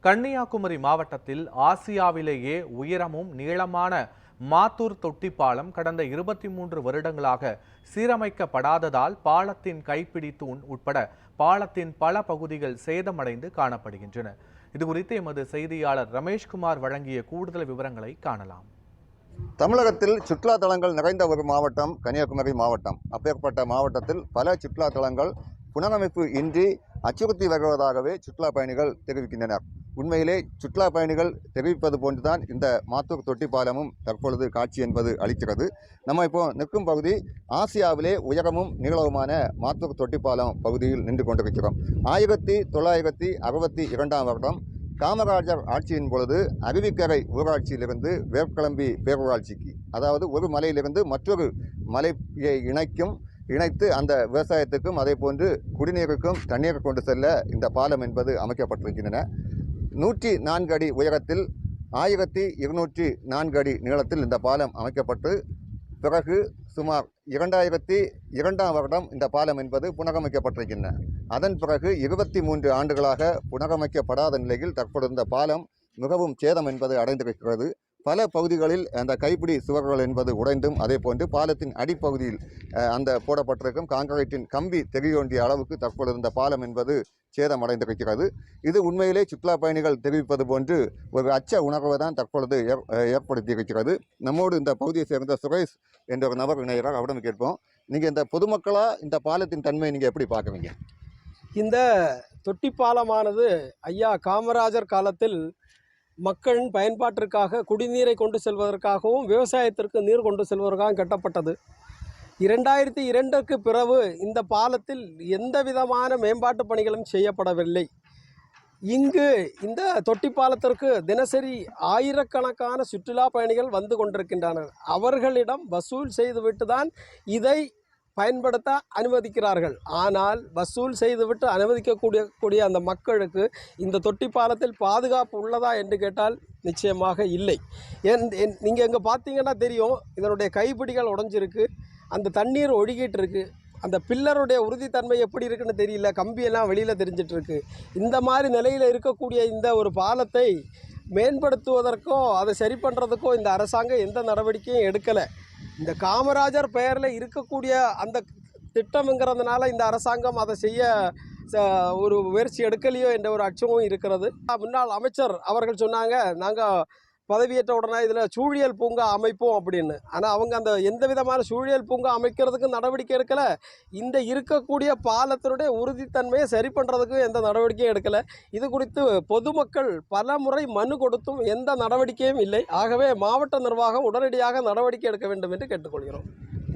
கன்னியாகுமரி மாவட்டத்தில் ஆசியாவிலேயே உயரமும் நீளமான மாத்தூர் தொட்டி பாலம் கடந்த 23 வருடங்களாக சீரமைக்கப்படாததால் பாலத்தின் கைப்பிடி தூண் உட்பட பாலத்தின் பல பகுதிகள் சேதமடைந்து காணப்படுகின்றன. இதுகுறித்து எமது செய்தியாளர் ரமேஷ்குமார் வழங்கிய கூடுதல் விவரங்களை காணலாம். தமிழகத்தில் சுற்றுலா தலங்கள் நிறைந்த ஒரு மாவட்டம் கன்னியாகுமரி மாவட்டம். அப்பேற்பட்ட மாவட்டத்தில் பல சுற்றுலா தலங்கள் புனரமைப்பு இன்றி அச்சுறுத்தி வருவதாகவே சுற்றுலா பயணிகள் தெரிவிக்கின்றனர். உண்மையிலே சுற்றுலா பயணிகள் தெரிவிப்பது போன்றுதான் இந்த மாத்தூர் தொட்டி பாலமும் தற்பொழுது காட்சி என்பது அளிக்கிறது. நம்ம இப்போ நிற்கும் பகுதி ஆசியாவிலே உயரமும் நீளவுமான மாத்தூர் தொட்டி பாலம் பகுதியில் நின்று கொண்டிருக்கிறோம். 1962ஆம் வருடம் காமராஜர் ஆட்சியின் பொழுது அருவிக்கரை ஊராட்சியிலிருந்து வேர்க்கிளம்பி பேரூராட்சிக்கு, அதாவது ஒரு மலையிலிருந்து மற்றொரு மலையை இணைத்து அந்த விவசாயத்துக்கும் அதே போன்று குடிநீருக்கும் தண்ணீர் கொண்டு செல்ல இந்த பாலம் என்பது அமைக்கப்பட்டிருக்கின்றன. 104 அடி உயரத்தில் 1204 அடி நீளத்தில் இந்த பாலம் அமைக்கப்பட்டு பிறகு சுமார் 2002ஆம் வருடம் இந்த பாலம் என்பது புனரமைக்கப்பட்டிருக்கின்றன. அதன் பிறகு 23 ஆண்டுகளாக புனரமைக்கப்படாத நிலையில் தற்பொழுது இந்த பாலம் மிகவும் சேதம் என்பது அடைந்திருக்கிறது. பல பகுதிகளில் அந்த கைப்பிடி சுவர்கள் என்பது உடைந்தும் அதே போன்று பாலத்தின் அடிப்பகுதியில் அந்த போடப்பட்டிருக்கும் கான்கிரீட்டின் கம்பி தெரியவேண்டிய அளவுக்கு தற்பொழுது இந்த பாலம் என்பது சேதமடைந்திருக்கிறது. இது உண்மையிலே சுற்றுலா பயணிகள் தெரிவிப்பது போன்று ஒரு அச்ச உணர்வை தான் தற்பொழுது ஏற்படுத்தியிருக்கிறது. நம்மோடு இந்த பகுதியை சேர்ந்த சுரேஷ் என்ற ஒரு நபர் இணைகிறார். அவரிடம் கேட்போம், நீங்கள் இந்த பொதுமக்களாக இந்த பாலத்தின் தன்மையை நீங்கள் எப்படி பார்க்குறீங்க? இந்த தொட்டி பாலமானது ஐயா காமராஜர் காலத்தில் மக்களின் பயன்பாட்டிற்காக குடிநீரை கொண்டு செல்வதற்காகவும் விவசாயத்திற்கு நீர் கொண்டு செல்வதற்காகவும் கட்டப்பட்டது. 2002க்கு பிறகு இந்த பாலத்தில் எந்த விதமான மேம்பாட்டு பணிகளும் செய்யப்படவில்லை. இங்கு இந்த தொட்டி பாலத்திற்கு தினசரி ஆயிரக்கணக்கான சுற்றுலா பயணிகள் வந்து கொண்டிருக்கின்றனர். அவர்களிடம் வசூல் செய்துவிட்டு தான் இதை பயன்படுத்த அனுமதிக்கிறார்கள். ஆனால் வசூல் செய்துவிட்டு அனுமதிக்கக்கூடிய அந்த மக்களுக்கு இந்த தொட்டி பாலத்தில் பாதுகாப்பு உள்ளதா என்று கேட்டால் நிச்சயமாக இல்லை. நீங்கள் இங்கே பார்த்தீங்கன்னா தெரியும், இதனுடைய கைப்பிடிகள் உடைஞ்சிருக்கு, அந்த தண்ணீர் ஒழுகிட்டு இருக்கு, அந்த பில்லருடைய உறுதித்தன்மை எப்படி இருக்குன்னு தெரியல, கம்பியெல்லாம் வெளியில் தெரிஞ்சிட்டு இருக்கு. இந்த மாதிரி நிலையில் இருக்கக்கூடிய இந்த ஒரு பாலத்தை மேம்படுத்துவதற்கோ அதை சரி பண்ணுறதுக்கோ இந்த அரசாங்கம் எந்த நடவடிக்கையும் எடுக்கலை. இந்த காமராஜர் பெயரில் இருக்கக்கூடிய அந்த திட்டம்ங்கிறதுனால இந்த அரசாங்கம் அதை செய்ய ஒரு முயற்சி எடுக்கலையோ என்ற ஒரு அச்சமும் இருக்கிறது. முன்னாள் அமைச்சர் அவர்கள் சொன்னாங்க, நாங்கள் பதவியேற்ற உடனே இதில் சூழியல் பூங்கா அமைப்போம் அப்படின்னு. ஆனால் அவங்க அந்த எந்த விதமான சூழியல் பூங்கா அமைக்கிறதுக்கு நடவடிக்கை எடுக்கலை. இந்த இருக்கக்கூடிய பாலத்தினுடைய உறுதித்தன்மையை சரி பண்ணுறதுக்கு எந்த நடவடிக்கையும் எடுக்கலை. இது குறித்து பொதுமக்கள் பல முறை மனு கொடுத்தும் எந்த நடவடிக்கையும் இல்லை. ஆகவே மாவட்ட நிர்வாகம் உடனடியாக நடவடிக்கை எடுக்க வேண்டும் என்று கேட்டுக்கொள்கிறோம்.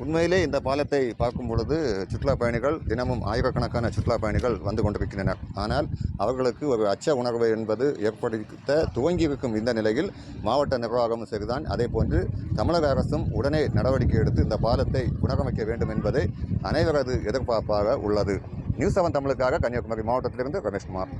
உண்மையிலே இந்த பாலத்தை பார்க்கும் பொழுது சுற்றுலா பயணிகள் தினமும் ஆயிரக்கணக்கான சுற்றுலா பயணிகள் வந்து கொண்டிருக்கின்றனர். ஆனால் அவர்களுக்கு ஒரு அச்ச உணர்வு என்பது ஏற்படுத்த துவங்கியிருக்கும் இந்த நிலையில் மாவட்ட நிர்வாகமும் சரிதான், அதே போன்று தமிழக அரசும் உடனே நடவடிக்கை எடுத்து இந்த பாலத்தை புனரமைக்க வேண்டும் என்பதே அனைவரது எதிர்பார்ப்பாக உள்ளது. நியூஸ் 7 தமிழுக்காக கன்னியாகுமரி மாவட்டத்திலிருந்து ரமேஷ்குமார்.